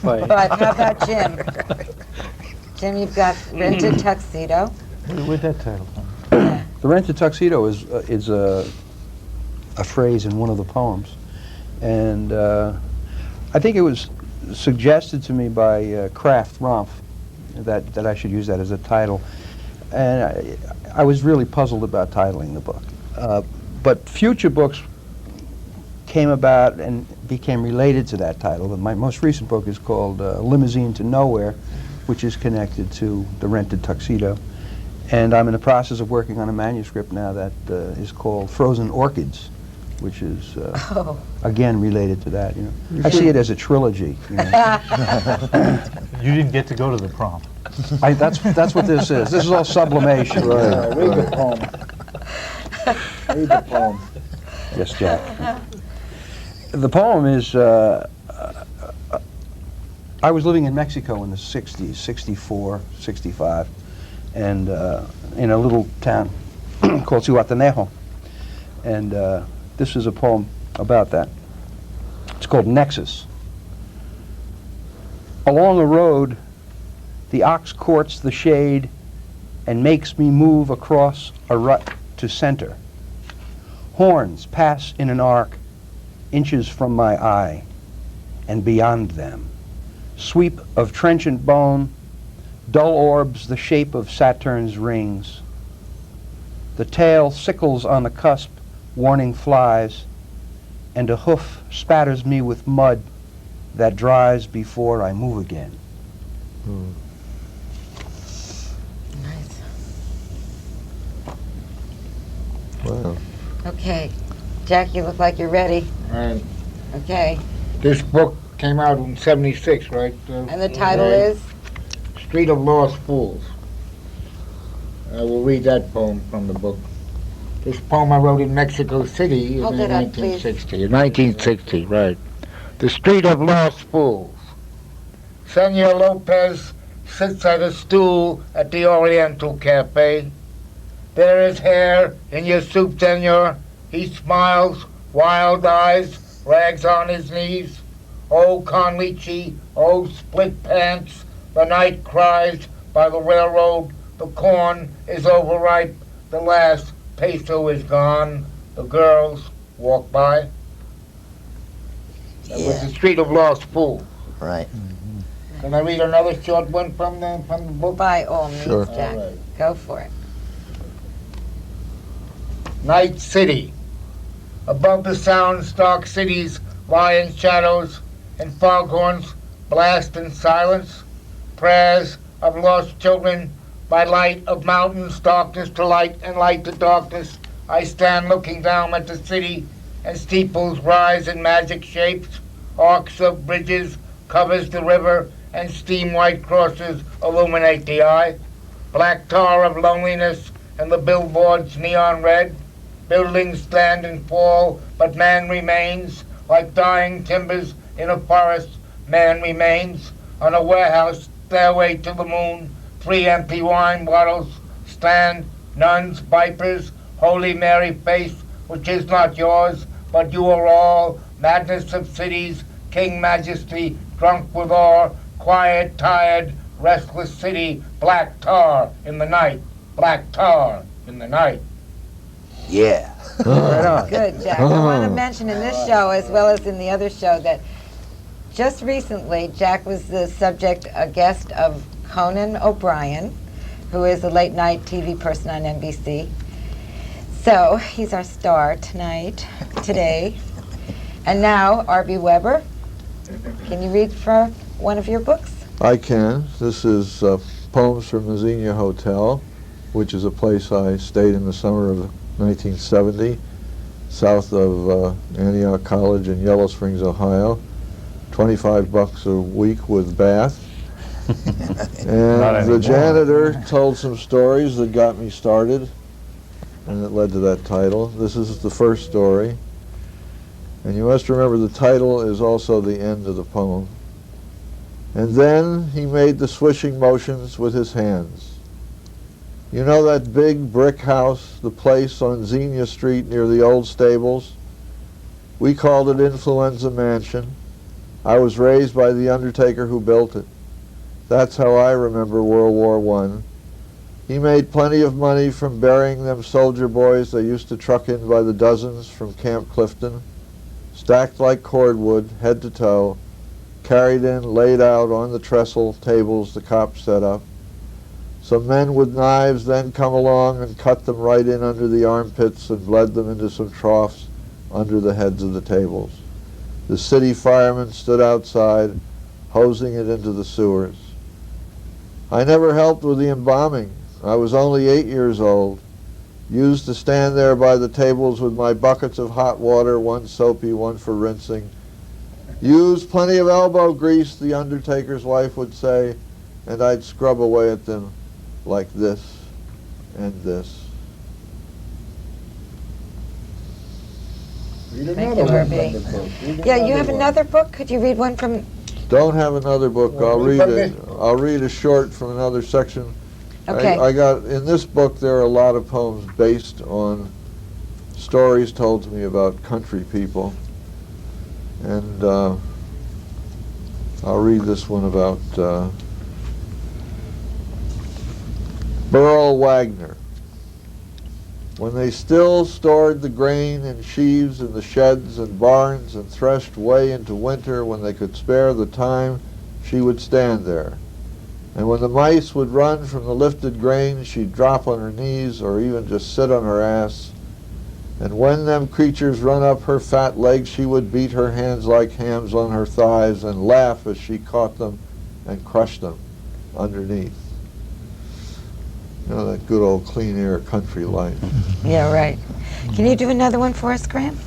But how about Jim? Jim, you've got Rented Tuxedo. Where'd that title come? Yeah. The rented tuxedo is a phrase in one of the poems, and I think it was suggested to me by Kraft Rumpf that I should use that as a title, and I was really puzzled about titling the book. But future books came about and became related to that title. My most recent book is called Limousine to Nowhere, which is connected to the rented tuxedo. And I'm in the process of working on a manuscript now that is called Frozen Orchids, which is, again, related to that. You know, I see it as a trilogy. You know. You didn't get to go to the prom. That's what this is. This is all sublimation. Right. Read the poem. Read the poem. Yes, Jack. The poem is, I was living in Mexico in the 60s, 64, 65, and in a little town called Zihuatanejo. And this is a poem about that. It's called Nexus. Along a road, the ox courts the shade and makes me move across a rut to center. Horns pass in an arc, inches from my eye, and beyond them. Sweep of trenchant bone, dull orbs the shape of Saturn's rings. The tail sickles on the cusp, warning flies, and a hoof spatters me with mud that dries before I move again. Nice. Wow. Okay. Jack, you look like you're ready. Right. Okay. This book came out in '76, right? And the title right. is? Street of Lost Fools. I will read that poem from the book. This poem I wrote in Mexico City in Hold it up, please. 1960. In 1960, right. The Street of Lost Fools. Senor Lopez sits at a stool at the Oriental Cafe. There is hair in your soup, senor. He smiles, wild eyes, rags on his knees. Oh, Conlichi, oh, split pants. The night cries by the railroad. The corn is overripe. The last peso is gone. The girls walk by. That was the Street of Lost Fools. Right. Can I read another short one from the book? By all means, Sure. Jack. All right. Go for it. Night City. Above the sound dark cities lie in shadows, and foghorns blast in silence. Prayers of lost children by light of mountains, darkness to light and light to darkness. I stand looking down at the city, and steeples rise in magic shapes. Arcs of bridges covers the river, and steam-white crosses illuminate the eye. Black tar of loneliness, and the billboards neon red. Buildings stand and fall, but man remains. Like dying timbers in a forest, man remains. On a warehouse stairway to the moon, 3 empty wine bottles stand. Nuns, vipers, Holy Mary face, which is not yours, but you are all. Madness of cities, king majesty, drunk with awe. Quiet, tired, restless city, black tar in the night. Black tar in the night. Yeah. Right on. Good, Jack. I want to mention in this show, as well as in the other show, that just recently, Jack was the subject, a guest of Conan O'Brien, who is a late-night TV person on NBC. So he's our star today. And now, R.B. Weber, can you read for one of your books? I can. This is Poems from the Xenia Hotel, which is a place I stayed in the summer of 1970, south of Antioch College in Yellow Springs, Ohio. $25 a week with bath. And the janitor told some stories that got me started, and it led to that title. This is the first story. And you must remember the title is also the end of the poem. And then he made the swishing motions with his hands. You know that big brick house, the place on Xenia Street near the old stables? We called it Influenza Mansion. I was raised by the undertaker who built it. That's how I remember World War I. He made plenty of money from burying them soldier boys they used to truck in by the dozens from Camp Clifton, stacked like cordwood, head to toe, carried in, laid out on the trestle tables the cops set up. Some men with knives then come along and cut them right in under the armpits and bled them into some troughs under the heads of the tables. The city firemen stood outside, hosing it into the sewers. I never helped with the embalming. I was only 8 years old. Used to stand there by the tables with my buckets of hot water, one soapy, one for rinsing. Used plenty of elbow grease, the undertaker's wife would say, and I'd scrub away at them like this and this. Read Thank another you, one Herbie. from the book. Read Yeah, you have one. another book? Could you read one from... Don't have another book. Well, I'll read read from it. I'll read a short from another section. Okay. I got, in this book, there are a lot of poems based on stories told to me about country people. And I'll read this one about Burl Wagner. When they still stored the grain in sheaves in the sheds and barns and threshed way into winter when they could spare the time, she would stand there. And when the mice would run from the lifted grain, she'd drop on her knees or even just sit on her ass. And when them creatures run up her fat legs, she would beat her hands like hams on her thighs and laugh as she caught them and crushed them underneath. You know, that good old clean air country life. Yeah, right. Can you do another one for us, Graham?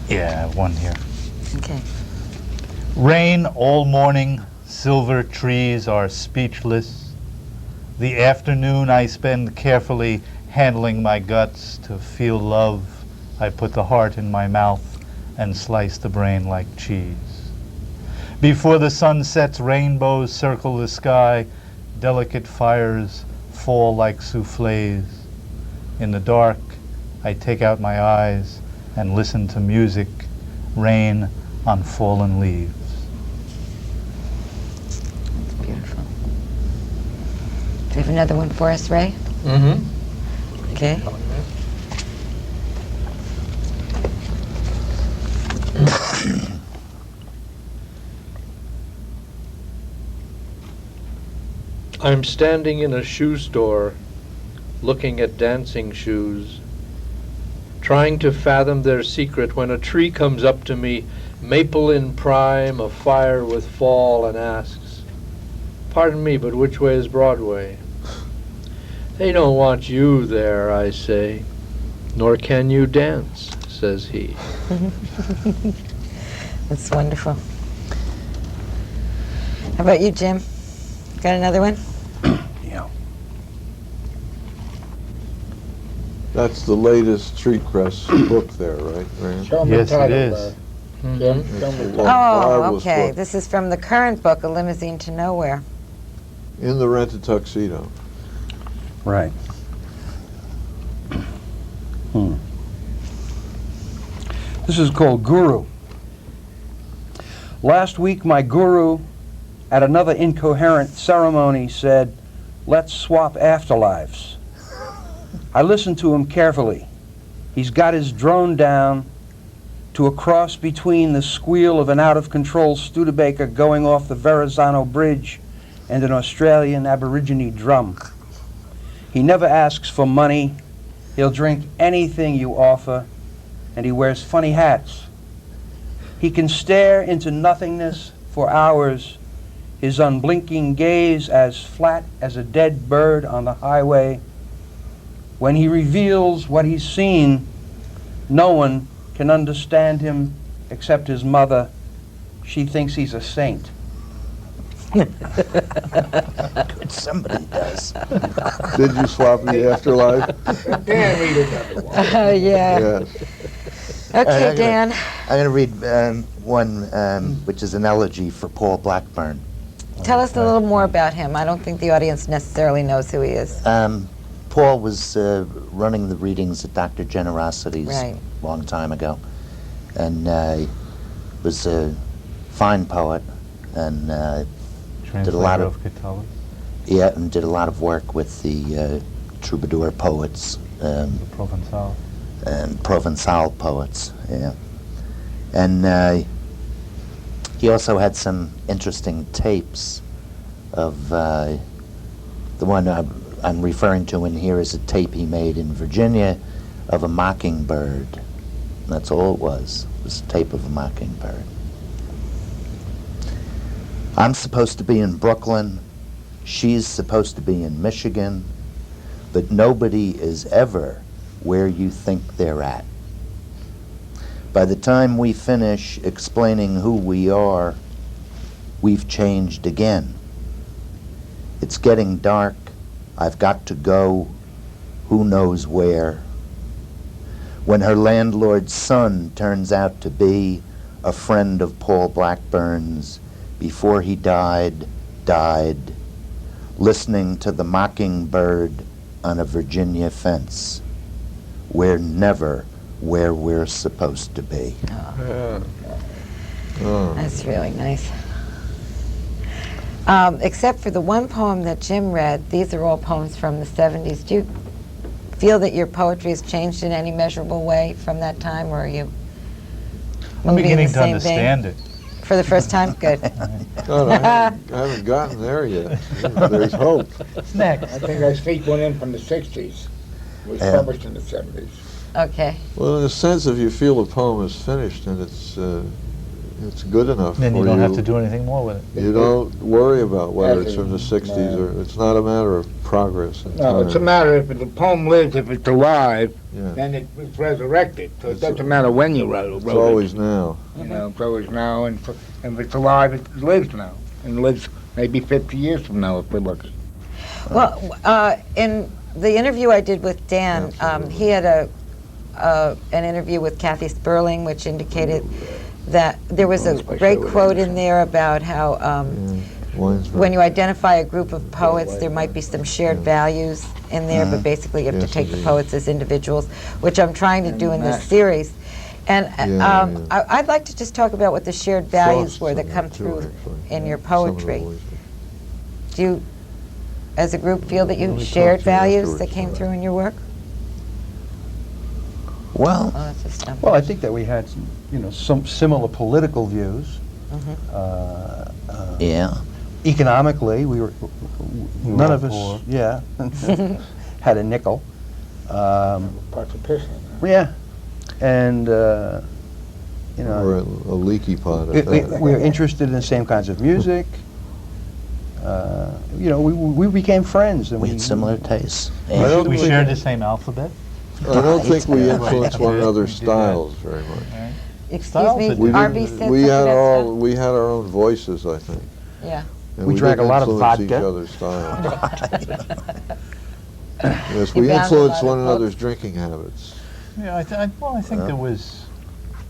Yeah, I have one here. Okay. Rain all morning, silver trees are speechless. The afternoon I spend carefully handling my guts to feel love. I put the heart in my mouth and slice the brain like cheese. Before the sun sets, rainbows circle the sky. Delicate fires fall like soufflés. In the dark, I take out my eyes and listen to music, rain on fallen leaves. It's beautiful. Do you have another one for us, Ray? Mm-hmm. Okay. I'm standing in a shoe store, looking at dancing shoes, trying to fathom their secret when a tree comes up to me, maple in prime, afire with fall, and asks, "Pardon me, but which way is Broadway?" "They don't want you there," I say. "Nor can you dance," says he. That's wonderful. How about you, Jim? Got another one? Yeah. That's the latest Street Press book there, right, Graham? Show 'em Yes, the it title, is. Jim. Mhm. Show 'em the It's a title. Oh, marvelous okay. book. This is from the current book, A Limousine to Nowhere. In the Rented Tuxedo. Right. This is called Guru. Last week, my guru at another incoherent ceremony said, "Let's swap afterlives." I listened to him carefully. He's got his drone down to a cross between the squeal of an out-of-control Studebaker going off the Verrazano Bridge and an Australian Aborigine drum. He never asks for money. He'll drink anything you offer, and he wears funny hats. He can stare into nothingness for hours, his unblinking gaze as flat as a dead bird on the highway. When he reveals what he's seen, no one can understand him except his mother. She thinks he's a saint. Somebody does. Did you swap the afterlife? Dan, read another one. Oh, yeah. Yes. Okay, I'm Dan. going to read one which is an elegy for Paul Blackburn. Tell us a little more about him. I don't think the audience necessarily knows who he is. Paul was running the readings at Dr. Generosity's Right. a long time ago, and was fine poet, and Translator lot of Catullus, yeah, and did a lot of work with the troubadour poets the Provençal. and Provençal poets. Yeah, and he also had some interesting tapes of the one I'm referring to in here is a tape he made in Virginia of a mockingbird. That's all it was a tape of a mockingbird. I'm supposed to be in Brooklyn, she's supposed to be in Michigan, but nobody is ever where you think they're at. By the time we finish explaining who we are, we've changed again. It's getting dark, I've got to go, who knows where. When her landlord's son turns out to be a friend of Paul Blackburn's, before he died, listening to the mockingbird on a Virginia fence. We're never where we're supposed to be. Oh. That's really nice. Except for the one poem that Jim read, these are all poems from the 70s. Do you feel that your poetry has changed in any measurable way from that time, or are you I'm moving in beginning the to same understand it. vein? For the first time? Good. God, I haven't gotten there yet. There's hope. Next. I think I sneaked one in from the 60s. It was Yeah. published in the 70s. Okay. Well, in a sense, if you feel the poem is finished and it's good enough Then for you don't have to do anything more with it. You don't worry about whether it's from the Actually, 60s no. or it's not a matter of progress in No, it's a time. matter if the poem lives, if it's alive, Yeah. then it's resurrected. So it It's doesn't matter when you wrote It's it. always now. You know, it's always now, and if it's alive, it lives now. And lives maybe 50 years from now if we're lucky. Well, in the interview I did with Dan, he had an interview with Kathy Sperling, which indicated that there was a great quote in there about how when you identify a group of poets, there might be some shared values in there, but basically you have to Yes, take the indeed. poets as individuals, which I'm trying to do in this Mass. series. And Yeah. I'd like to just talk about what the shared values Frost were that in come there, too, through actually. in your Some of the poetry. boys. Do you, as a group, feel that you Let me talk shared to you values that afterwards came about through in your work? Well, Oh, that's a stump. Well, I think that we had some, some similar political views. yeah. Economically, we were none were of us, poor. yeah, had a nickel. Participation. Yeah, and Or a leaky pot at that. we were interested in the same kinds of music. We became friends, and We had similar tastes. I don't We think- shared the same alphabet. I don't think we influenced one Right. another's We did that. styles very much. Excuse Styles me, that We RB didn't- said we something had about stuff? we had our own voices, I think. Yeah. And We drank didn't a lot of influence each vodka. other's styles. Yes, You we bound a influenced lot one of another's books. drinking habits. Yeah, I think Yeah. there was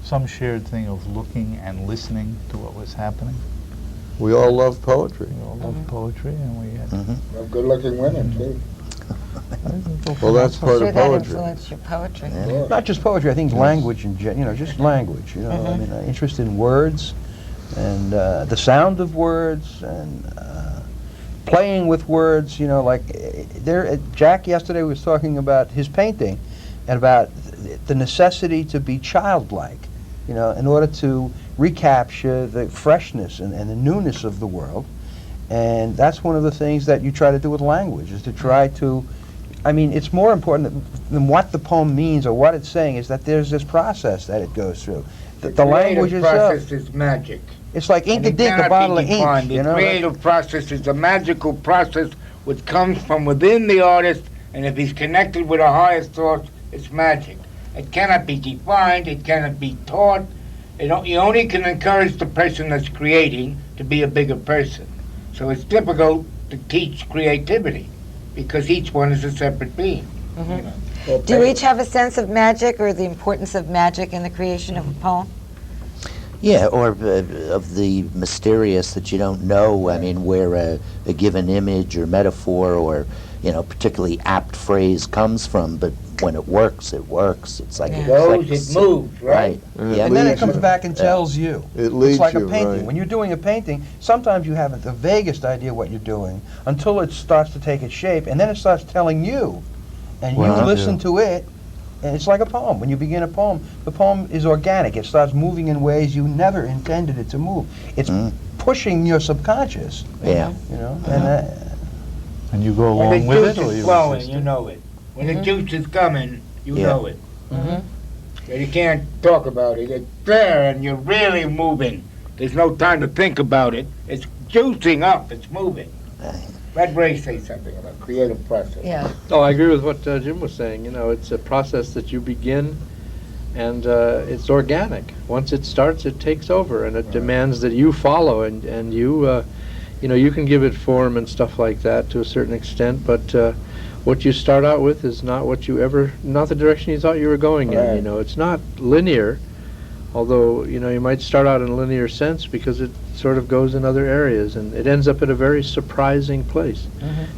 some shared thing of looking and listening to what was happening. We all loved poetry. We all loved poetry, and we had. Well, good-looking women, too. Well, that's part Sure of that poetry. influenced your poetry. Yeah. not just poetry. I think language and just language. I mean, interest in words and the sound of words and playing with words. Jack yesterday was talking about his painting and about the necessity to be childlike, in order to recapture the freshness and the newness of the world. And that's one of the things that you try to do with language, is to try to, it's more important than what the poem means or what it's saying, is that there's this process that it goes through. The language creative itself, process is magic. it's like ink And and it ink, a cannot bottle be of ink, defined. The creative process is a magical process which comes from within the artist, and if he's connected with a higher source, it's magic. It cannot be defined, it cannot be taught. You only can encourage the person that's creating to be a bigger person. So it's difficult to teach creativity, because each one is a separate being. Do you each have a sense of magic or the importance of magic in the creation of a poem? Yeah, or of the mysterious that you don't know. I mean, where a given image or metaphor or, particularly apt phrase comes from, but when it works, it works. It's like Yeah. it Goes, clicks. it moves, right? And Yeah. And then it leads comes you. back and tells you. It leads It's like you, a painting. right. When you're doing a painting, sometimes you haven't the vaguest idea what you're doing until it starts to take its shape, and then it starts telling you, and you Well, listen yeah. to it, and it's like a poem. When you begin a poem, the poem is organic. It starts moving in ways you never intended it to move. It's pushing your subconscious, Yeah. and And you go When along the with juice it, or is you flowing, resist you it? know it. When the juice is coming, you Yeah. know it. And you can't talk about it. It's there, and you're really moving. There's no time to think about it. It's juicing up. It's moving. Let Ray say something about creative process. Yeah. Oh, I agree with what Jim was saying. It's a process that you begin, and it's organic. Once it starts, it takes over, and it demands that you follow, and you, you can give it form and stuff like that to a certain extent, but what you start out with is not not the direction you thought you were going Right. in. It's not linear, although, you might start out in a linear sense because it sort of goes in other areas, and it ends up at a very surprising place.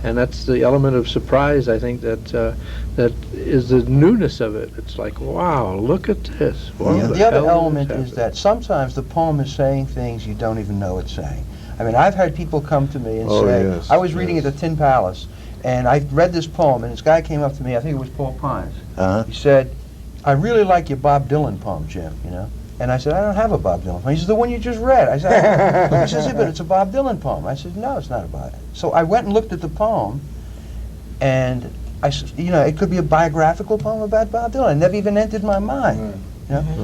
And that's the element of surprise, I think, that is the newness of it. It's like, wow, look at this. What The other hell element happened? is that sometimes the poem is saying things you don't even know it's saying. I mean, I've had people come to me and Oh, say, yes, I was reading yes. at the Tin Palace, and I read this poem, and this guy came up to me, I think it was Paul Planz. Uh-huh. He said, I really like your Bob Dylan poem, Jim, And I said, I don't have a Bob Dylan poem. He said, the one you just read. I said, he says, yeah, but it's a Bob Dylan poem. I said, no, it's not a Bob. So I went and looked at the poem, and I said, it could be a biographical poem about Bob Dylan. It never even entered my mind.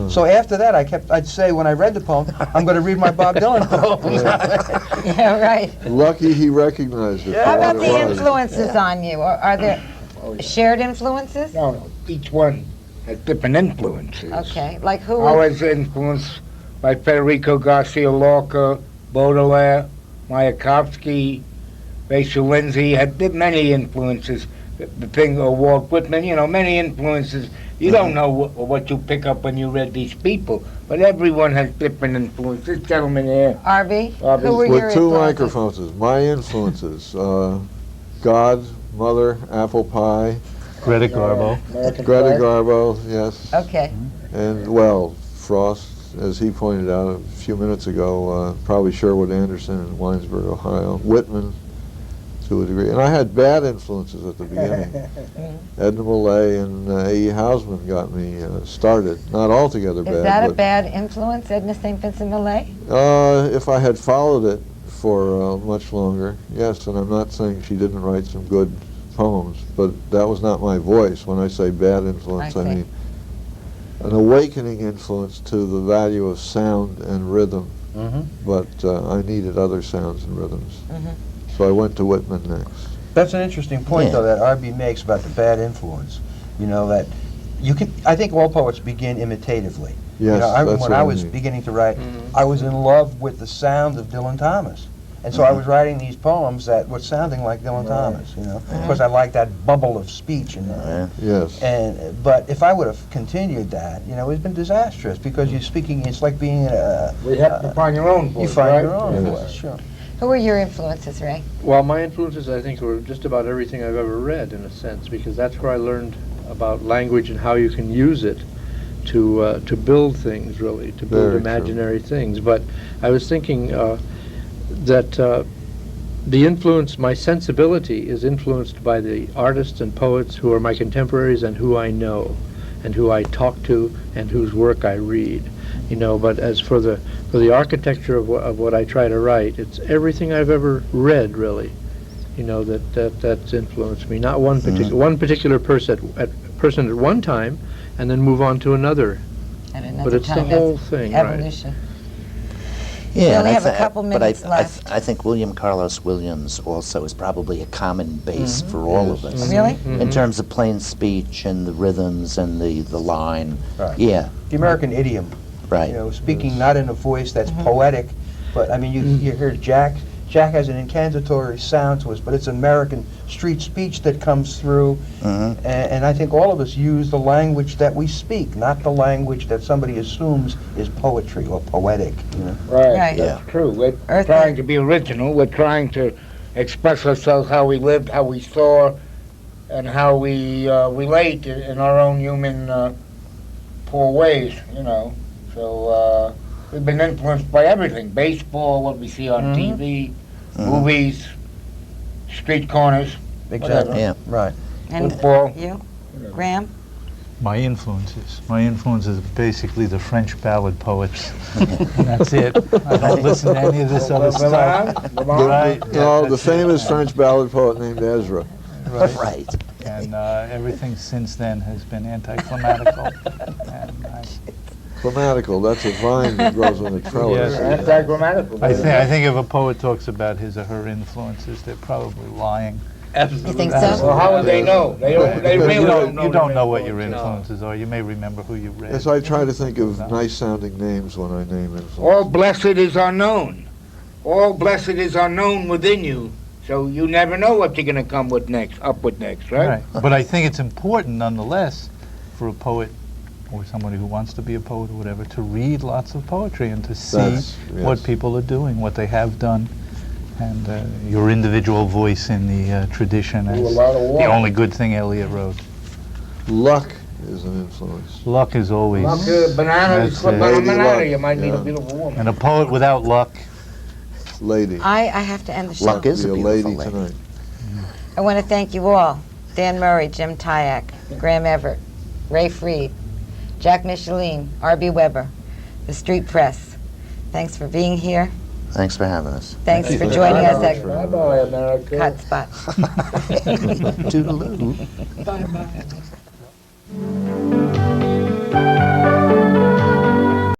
So after that, I'd say when I read the poem, I'm going to read my Bob Dylan poem. Yeah, right. Lucky he recognized it. How for about what it the was. influences on you? Are there shared influences? No, each one has different influences. Okay, like who? I was influenced by Federico Garcia Lorca, Baudelaire, Mayakovsky, Rachel Lindsay, had many influences. The thing of Walt Whitman, many influences. You don't know what you pick up when you read these people, but everyone has different influences. This gentleman here, Arby? Arby. Who were your With two influences? microphones. My influences: God, Mother, Apple Pie, Greta Garbo. American Greta Pie. Garbo, yes, Okay. and Frost, as he pointed out a few minutes ago, probably Sherwood Anderson in Winesburg, Ohio, Whitman, to a degree. And I had bad influences at the beginning. Edna Millay and A.E. Hausman got me started. Not altogether bad. Is that a but, bad influence, Edna St. Vincent Millay? if I had followed it for much longer, yes, and I'm not saying she didn't write some good poems, but that was not my voice. When I say bad influence, I I see. mean an awakening influence to the value of sound and rhythm, but I needed other sounds and rhythms. So I went to Whitman next. That's an interesting point, Yeah. though, that R.B. makes about the bad influence. That you can. I think all poets begin imitatively. Yes, that's when what I I was mean. beginning to write, I was in love with the sound of Dylan Thomas, and so I was writing these poems that were sounding like Dylan Thomas. Of course, I liked that bubble of speech in there. Yeah. Yes. But if I would have continued that, it's been disastrous because you're speaking. It's like being We have to find your own voice, you find right? your own Yes. voice. Sure. Who were your influences, Ray? Well, my influences, I think, were just about everything I've ever read, in a sense, because that's where I learned about language and how you can use it to build things, really, to build Very imaginary things. But I was thinking that the influence, my sensibility is influenced by the artists and poets who are my contemporaries and who I know, and who I talk to, and whose work I read. But as for the architecture of what I try to write, it's everything I've ever read, really. That's influenced me. Not one particular person at one time, and then move on to another. At another But it's the time, whole that's thing, right? evolution. Yeah, We and only I have a thi- couple but minutes I, left. I think William Carlos Williams also is probably a common base for all of us. Really? In terms of plain speech and the rhythms and the line. Right. Yeah, The American idiom. right. Speaking not in a voice that's poetic, but I mean, you hear Jack. Jack has an incantatory sound to us, but it's American street speech that comes through, and I think all of us use the language that we speak, not the language that somebody assumes is poetry or poetic. Right, Right. that's true. We're Earth- trying to be original. We're trying to express ourselves how we lived, how we saw, and how we relate in our own human poor ways, you know. So we've been influenced by everything: baseball, what we see on TV, movies, street corners, Exactly. whatever. Yeah. Right. And Football. you, Graham? My influences are basically the French ballad poets. And that's it. I don't listen to any of this other stuff. Right. No, the that's it. famous French ballad poet named Ezra. Right. And everything since then has been anticlimactical. And Grammatical, that's a vine that grows on a trellis. Yes. Anti-grammatical. I think if a poet talks about his or her influences, they're probably lying. Absolutely. You think That's- so? Well, how would they know? They Because really you don't know. you don't know what their your influence. influences are. You may remember who you read. Yes, I try to think of nice-sounding names when I name influences. All blessed is unknown. All blessed is unknown within you. So you never know what you're going to come with next, up with next, right? Right. But I think it's important nonetheless for a poet or somebody who wants to be a poet or whatever to read lots of poetry and to see Yes. what people are doing, what they have done, and your individual voice in the tradition Do a as lot of the walking. only good thing Eliot wrote. Luck is an influence. Luck is always... Luck, banana, you That's slip it. on a Lady banana, luck, you might meet a yeah. beautiful woman. And a poet without luck, Lady. I have to end the show. Luck is Be a a beautiful lady lady. tonight. I want to thank you all. Dan Murray, Jim Tyack, Graham Everett, Ray Freed, Jack Micheline, R.B. Weber, the Street Press. Thanks for being here. Thanks for having us. Thanks for Thank you. joining us Bye-bye. at Bye-bye, America. Kott Spot. Toodaloo.